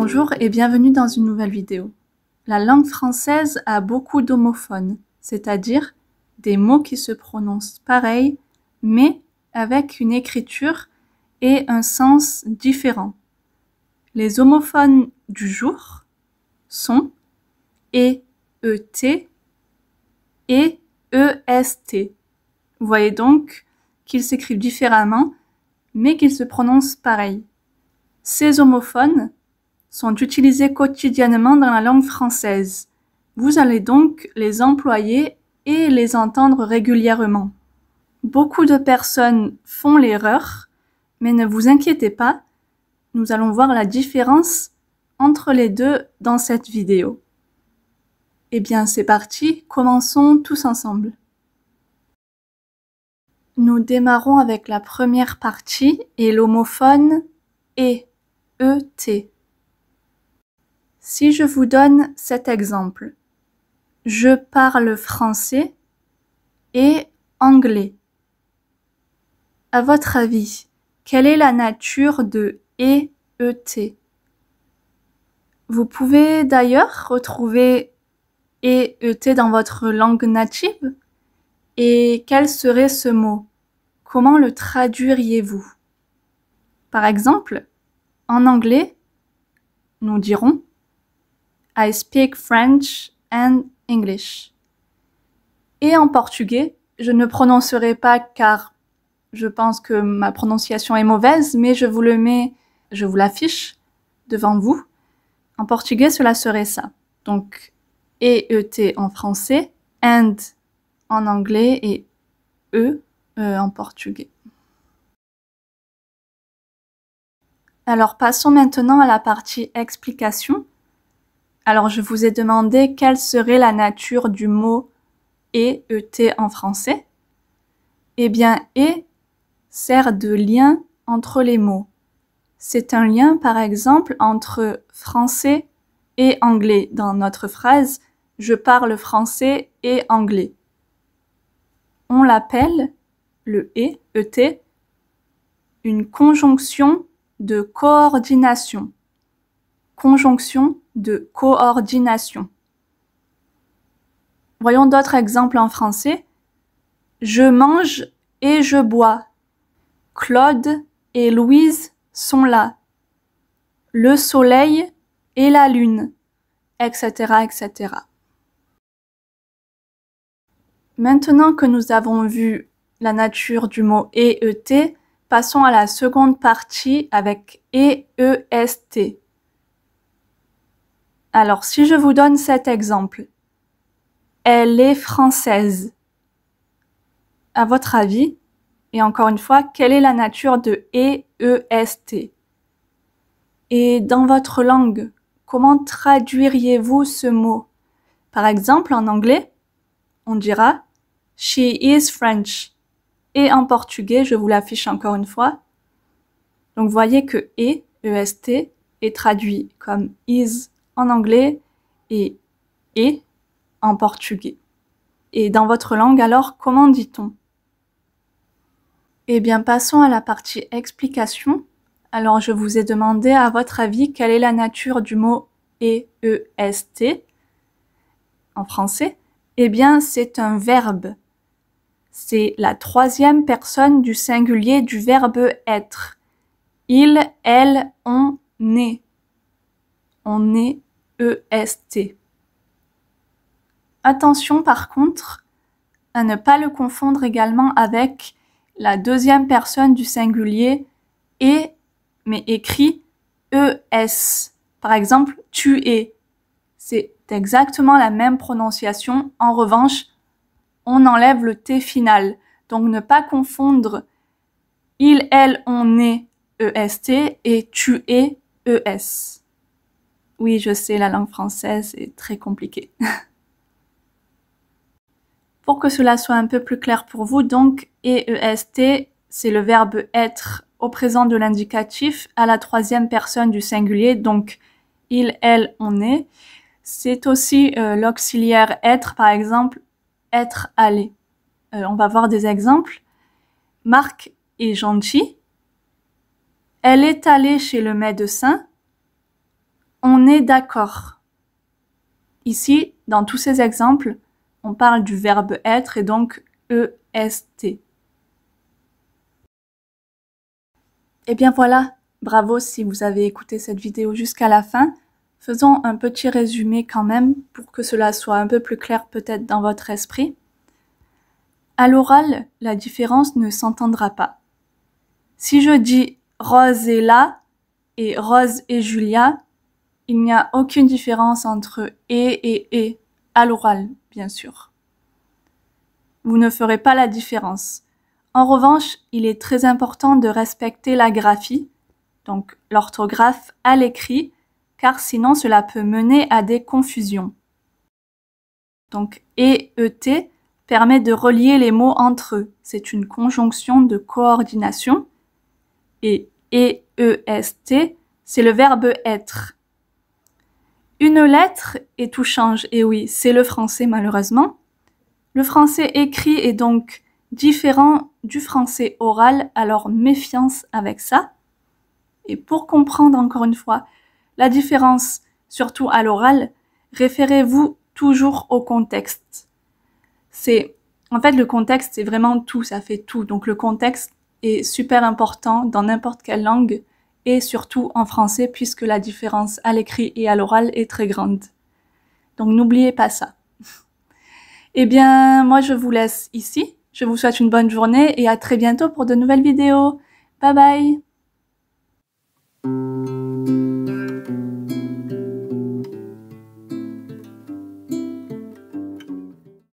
Bonjour et bienvenue dans une nouvelle vidéo. La langue française a beaucoup d'homophones, c'est-à-dire des mots qui se prononcent pareil, mais avec une écriture et un sens différents. Les homophones du jour sont et, et, et, est. Vous voyez donc qu'ils s'écrivent différemment, mais qu'ils se prononcent pareil. Ces homophones sont utilisés quotidiennement dans la langue française. Vous allez donc les employer et les entendre régulièrement. Beaucoup de personnes font l'erreur, mais ne vous inquiétez pas, nous allons voir la différence entre les deux dans cette vidéo. Eh bien, c'est parti, commençons tous ensemble. Nous démarrons avec la première partie et l'homophone et, et. Si je vous donne cet exemple, je parle français et anglais. À votre avis, quelle est la nature de et, Vous pouvez d'ailleurs retrouver et, dans votre langue native. Et quel serait ce mot? Comment le traduiriez-vous? Par exemple, en anglais, nous dirons I speak French and English. Et en portugais, je ne prononcerai pas car je pense que ma prononciation est mauvaise, mais je vous l'affiche devant vous. En portugais, cela serait ça. Donc, et en français, and en anglais et en portugais. Alors, passons maintenant à la partie explication. Alors, je vous ai demandé quelle serait la nature du mot et, en français. Eh bien, et sert de lien entre les mots. C'est un lien, par exemple, entre français et anglais. Dans notre phrase, je parle français et anglais. On l'appelle, le et, une conjonction de coordination. Conjonction de coordination. Voyons d'autres exemples en français. Je mange et je bois. Claude et Louise sont là. Le soleil et la lune, etc., etc. Maintenant que nous avons vu la nature du mot et, passons à la seconde partie avec et, est. Alors, si je vous donne cet exemple, elle est française. À votre avis, et encore une fois, quelle est la nature de et, est? Et dans votre langue, comment traduiriez-vous ce mot? Par exemple, en anglais, on dira She is French. Et en portugais, je vous l'affiche encore une fois. Donc, voyez que et, est, est traduit comme is en anglais et en portugais. Et dans votre langue, alors, comment dit-on? Eh bien, passons à la partie explication. Alors, je vous ai demandé, à votre avis, quelle est la nature du mot et, est en français? Eh bien, c'est un verbe. C'est la troisième personne du singulier du verbe être. Il, elle, on est. On est, est. Attention par contre à ne pas le confondre également avec la deuxième personne du singulier et, mais écrit es. Par exemple, tu es. C'est exactement la même prononciation. En revanche, on enlève le T final. Donc, ne pas confondre il, elle, on est, est et tu es, es. Oui, je sais, la langue française est très compliquée. Pour que cela soit un peu plus clair pour vous, donc, et, est, c'est le verbe être au présent de l'indicatif à la troisième personne du singulier. Donc, il, elle, on est. C'est aussi l'auxiliaire être, par exemple, être allé. On va voir des exemples. Marc est gentil. Elle est allée chez le médecin. On est d'accord. Ici, dans tous ces exemples, on parle du verbe être et donc EST. Et bien voilà, bravo si vous avez écouté cette vidéo jusqu'à la fin. Faisons un petit résumé quand même pour que cela soit un peu plus clair peut-être dans votre esprit. À l'oral, la différence ne s'entendra pas. Si je dis Rose est là et Rose et Julia, il n'y a aucune différence entre et, à l'oral, bien sûr. Vous ne ferez pas la différence. En revanche, il est très important de respecter la graphie, donc l'orthographe à l'écrit, car sinon cela peut mener à des confusions. Donc EET permet de relier les mots entre eux. C'est une conjonction de coordination. Et EEST, c'est le verbe être. Une lettre et tout change. Et oui, c'est le français malheureusement. Le français écrit est donc différent du français oral, alors méfiance avec ça. Et pour comprendre encore une fois la différence, surtout à l'oral, référez-vous toujours au contexte. En fait, le contexte, c'est vraiment tout, ça fait tout. Donc le contexte est super important dans n'importe quelle langue et surtout en français puisque la différence à l'écrit et à l'oral est très grande. Donc n'oubliez pas ça. Eh bien, moi je vous laisse ici. Je vous souhaite une bonne journée et à très bientôt pour de nouvelles vidéos. Bye bye!